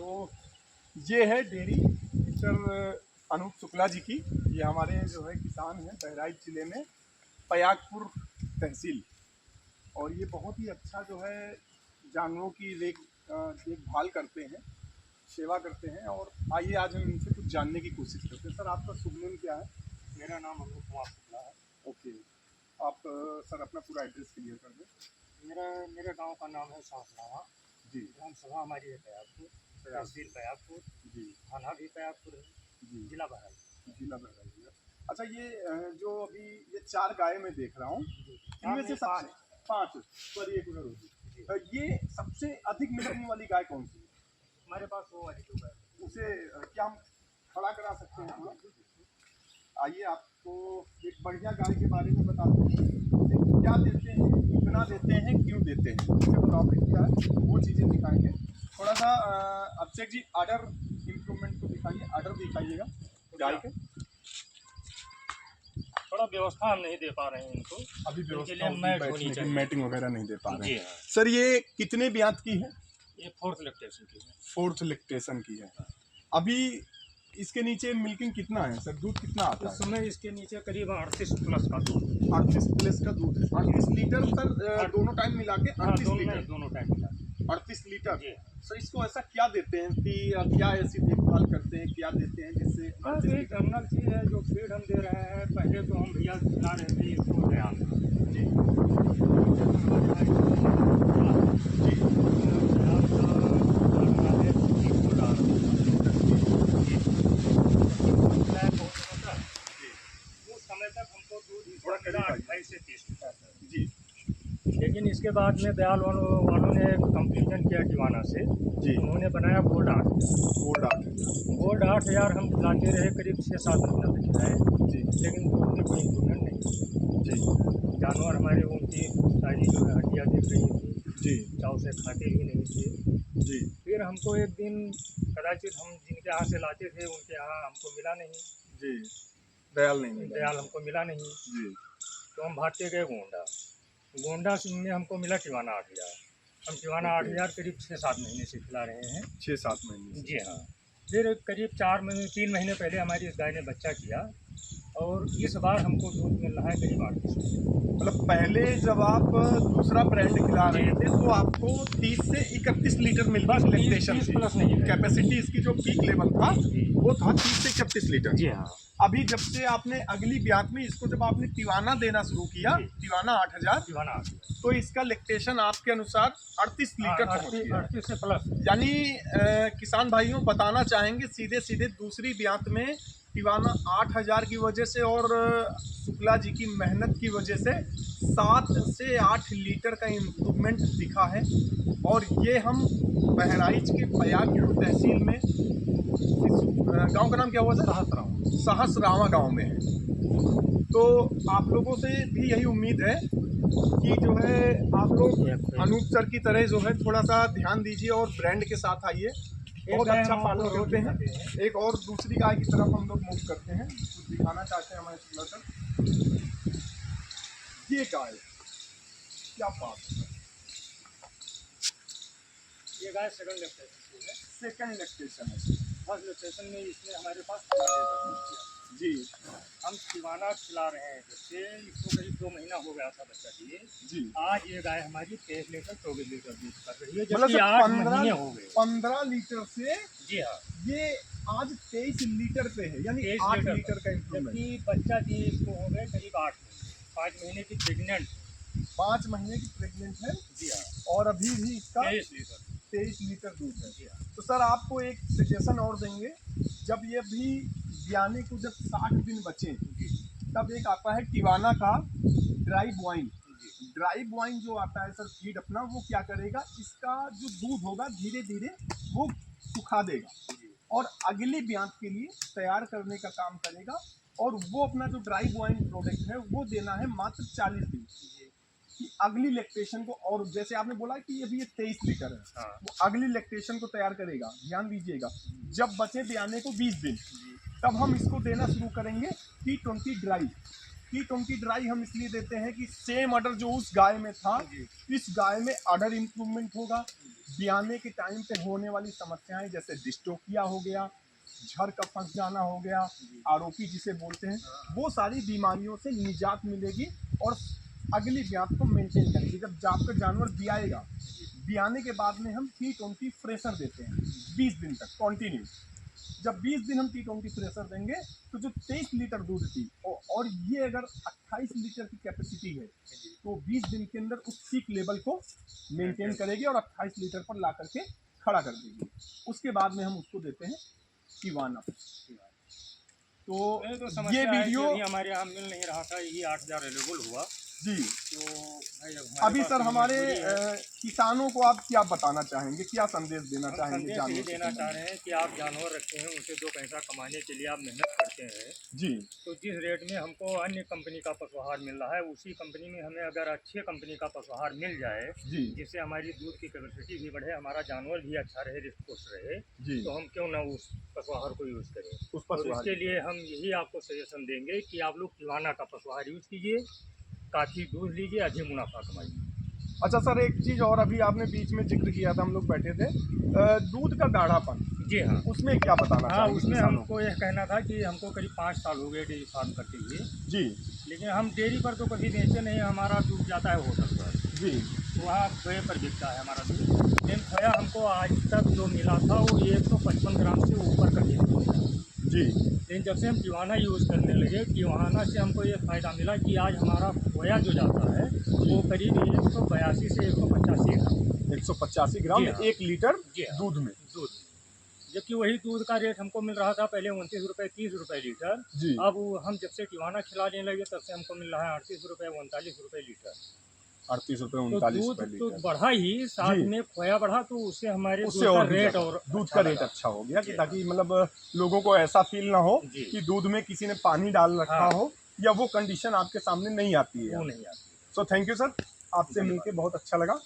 तो ये है डेयरी मिस्टर अनूप शुक्ला जी की। ये हमारे जो है किसान हैं बहराइच ज़िले में पयागपुर तहसील। और ये बहुत ही अच्छा जो है जानवरों की देखभाल करते हैं, सेवा करते हैं। और आइए आज हम इनसे कुछ जानने की कोशिश करते हैं। सर आपका शुभ नाम क्या है? मेरा नाम अनूप कुमार शुक्ला है। ओके, आप सर अपना पूरा एड्रेस क्लियर कर दें। मेरे गांव का नाम है सहसरावा। जी, ग्राम सभा हमारी है पयागपुर, तहसील पयागपुर, जी थाना भी पयागपुर है, जी, जिला बहराइच। जिला बहराइच। अच्छा, ये जो अभी ये 4 गाय मैं देख रहा हूँ, इनमें से सबसे 5 पर एक उधर होगी, ये सबसे अधिक मिलने वाली गाय कौन सी है? हमारे पास वो वाली जो है उसे क्या हम खड़ा करा सकते हैं थोड़ा? आइए आपको एक बढ़िया गाय के बारे में बताते हैं। उसे क्या देते हैं, कितना देते हैं, क्यों देते हैं, उससे प्रॉफिट क्या है, वो चीज़ें दिखाएंगे। थोड़ा सा अभिषेक जी आर्डर इम्प्रूवमेंट को दिखाइए, आर्डर दिखाइएगा गाय के। थोड़ा व्यवस्था हम नहीं दे पा रहे हैं इनको। अभी इनके लिए व्यवस्था मैट होनी चाहिए। मैटिंग वगैरह नहीं दे पा रहे जी हैं। हाँ, सर ये कितने ब्यात की है? ये 4th लैक्टेशन की है। 4th लैक्टेशन की है। अभी इसके नीचे मिल्किंग कितना है सर, दूध कितना आता इस है? समय इसके नीचे करीब 38 प्लस का दूध। 38 प्लस का दूध है। 38 लीटर सर, दोनों टाइम मिला के 38 लीटर। दोनों टाइम मिला 38 लीटर। जी। सर इसको ऐसा क्या देते हैं कि क्या ऐसी देखभाल करते हैं, क्या देते हैं जिससे बस एक जनरल चीज़ है जो फीड हम दे रहे हैं। पहले तो हम भैया खिला रहे थे इसको दया जी थोड़ा करीब आइए। 28 से 30 लीटर। जी लेकिन इसके बाद में दयाल वालों ने एक कंप्लीशन किया टीवाना से। जी उन्होंने बनाया गोल्ड 8000। गोल्ड आठ। गोल्ड 8000 हम खिलाते रहे करीब 6-7 महीना तक खिलाए, जी लेकिन दूध में कोई इम्प्रूवमेंट नहीं। जी जानवर हमारे उनकी सारी जो है हड्डियाँ दिख रही थी, जी चाव से खाते ही नहीं थे। जी फिर हमको एक दिन कदाचित हम जिनके यहाँ से लाते थे उनके यहाँ हमको मिला नहीं, जी दयाल नहीं मिला। दयाल हमको मिला नहीं। जी तो हम भागते गए गोंडा। गोंडा में हमको मिला टीवाना 8000। हम टीवाना 8000 करीब 6-7 महीने से खिला रहे हैं। 6-7 महीने से। जी हाँ। फिर करीब 3 महीने पहले हमारी इस गाय ने बच्चा किया और इस बार हमको दूध मिल रहा है करीब 38 लीटर। मतलब पहले जब आप दूसरा ब्रांड खिला रहे थे तो आपको 30 से 31 लीटर मिलता बस लैक्टेशन 30 प्लस नहीं है। कैपेसिटी इसकी जो पीक लेवल था वो था 30 से 31 लीटर। जी हाँ। अभी जब से आपने अगली ब्यात में इसको जब आपने टीवाना देना शुरू किया, टीवाना 8000, टीवाना 8000, तो इसका लैक्टेशन आपके अनुसार 38 लीटर पहुंच गया। 38 से प्लस। यानी किसान भाइयों बताना चाहेंगे सीधे सीधे दूसरी ब्यात में टीवाना 8000 की वजह से और शुक्ला जी की मेहनत की वजह से 7 से 8 लीटर का इम्प्रूवमेंट दिखा है। और ये हम बहराइच के पयागपुर तहसील में गांव का नाम क्या हुआ था? सहसरावा गांव में है। तो आप लोगों से भी यही उम्मीद है कि जो है आप लोग अनूप सर की तरह जो है थोड़ा सा ध्यान दीजिए और ब्रांड के साथ आइए। बहुत अच्छा पालन करते हैं। एक और दूसरी गाय की तरफ हम लोग मूव करते हैं, कुछ दिखाना चाहते हैं हमारे शुक्ला सर। ये गाय क्या बात है, ये गाय सेकंड लैक्टेशन है। सेकंड लैक्टेशन है। फर्स्ट लैक्टेशन में इसने हमारे पास जी हम टीवाना खिला रहे हैं। जैसे इसको करीब 2 महीना हो गया था बच्चा दिए। जी आज ये गाय हमारी 23 लीटर 24 लीटर दूध कर रही है, मतलब जबकि 8 महीने हो गए। 15 लीटर से जी हाँ, ये आज 23 लीटर पे है, यानी 23 8 लीटर का इम्प्रूवमेंट। जबकि बच्चा दिए इसको हो गए करीब 8 महीने। 5 महीने की प्रेग्नेंट। 5 महीने की प्रेग्नेंट है जी हाँ, और अभी भी इसका 23 लीटर दूध है। तो सर आपको एक सजेशन और देंगे, जब ये भी ब्याने को जब 60 दिन बचे तब एक आता है टीवाना का ड्राई बॉइन। ड्राई बॉइन जो आता है सर फीड अपना, वो क्या करेगा, इसका जो दूध होगा धीरे धीरे वो सुखा देगा और अगली ब्यात के लिए तैयार करने का काम करेगा। और वो अपना जो ड्राई बॉइन प्रोडक्ट है वो देना है मात्र 40 दिन कि अगली लैक्टेशन को। और जैसे आपने बोला कि अभी ये 23 लीटर है, हाँ। वो अगली लैक्टेशन को तैयार करेगा। ध्यान दीजिएगा, जब बचे ब्याने को 20 दिन तब हम इसको देना शुरू करेंगे T20 ड्राई। T20 ड्राई हम इसलिए देते हैं कि सेम अडर जो उस गाय में था, इस गाय में अडर इम्प्रूवमेंट होगा। ब्याने के टाइम पे होने वाली समस्याएं जैसे डिस्टोकिया हो गया, झड़ का फंस जाना हो गया, आरोपी जिसे बोलते हैं, वो सारी बीमारियों से निजात मिलेगी और अगली ब्यात को मेंटेन करेगी। जब आपका जानवर ब्याएगा, ब्याने के बाद में हम T20 फ्रेशर देते हैं 20 दिन तक कंटिन्यू। जब 20 दिन हम T20 फ्रेशर देंगे तो जो 23 लीटर दूध थी और ये अगर 28 लीटर की कैपेसिटी है तो 20 दिन के अंदर उस पीक लेवल को मेंटेन करेगी और 28 लीटर पर ला करके खड़ा कर देगी। उसके बाद में हम उसको देते हैं टिवाना। तो ये वीडियो हमारे यहाँ मिल नहीं रहा था, यही 8,000 अवेलेबल हुआ जी। तो भाई अभी सर हमारे किसानों को आप क्या बताना चाहेंगे, क्या संदेश देना चाहेंगे? संदेश ये देना चाह रहे हैं कि आप जानवर रखते हैं, उनसे 2 पैसा कमाने के लिए आप मेहनत करते हैं जी। तो जिस रेट में हमको अन्य कंपनी का पशु आहार मिल रहा है, उसी कंपनी में हमें अगर अच्छे कंपनी का पशु आहार मिल जाए जी जिससे हमारी दूध की कैपेसिटी भी बढ़े, हमारा जानवर भी अच्छा रहे, रिस्ट पुष्ट रहे, जी, तो हम क्यों ना उस पशु आहार को यूज़ करें। उस पशु और इसके लिए हम यही आपको सजेशन देंगे कि आप लोग टिवाना का पशु आहार यूज़ कीजिए, काफ़ी दूध लीजिए, अधिक मुनाफा कमाइए। अच्छा सर, एक चीज़ और अभी आपने बीच में जिक्र किया था, हम लोग बैठे थे, दूध का गाढ़ापन, जी हाँ, उसमें क्या बताना चाहेंगे? उसमें किसानों हमको यह कहना था कि हमको करीब 5 साल हो गए डेयरी फार्म करते हुए जी लेकिन हम डेयरी पर तो कभी बेचते नहीं, हमारा दूध जाता है होटल पर, जी वहाँ खोए पर बिकता है हमारा दूध। लेकिन खोया हमको आज तक जो मिला था वो 155 ग्राम से ऊपर का मिला जी। लेकिन जब से हम टिवाना यूज़ करने लगे, टिवाना से हमको ये फ़ायदा मिला कि आज हमारा खोया जो जाता है वो करीब 182 से 185 ग्राम 185 ग्राम जी हाँ। 1 लीटर जी हाँ। दूध में। जबकि वही दूध का रेट हमको मिल रहा था पहले 29 रुपये 30 रुपये लीटर, जी। अब हम जब से टिवाना खिलाने लगे तब से हमको मिल रहा है 38 रुपये 39 रुपये लीटर। 38 रुपये तो 39 दूध रुपये तो लीटर। बढ़ा ही, साथ जी। में खोया बढ़ा, तो उससे हमारे उससे दूध का और भी रेट ज़्यादा, और दूध अच्छा का रेट लगा। अच्छा हो गया कि जी। ताकि मतलब लोगों को ऐसा फील ना हो जी। कि दूध में किसी ने पानी डाल रखा हाँ। हो या वो कंडीशन आपके सामने नहीं आती है। वो नहीं आती। सो थैंक यू सर, आपसे मिलके बहुत अच्छा लगा।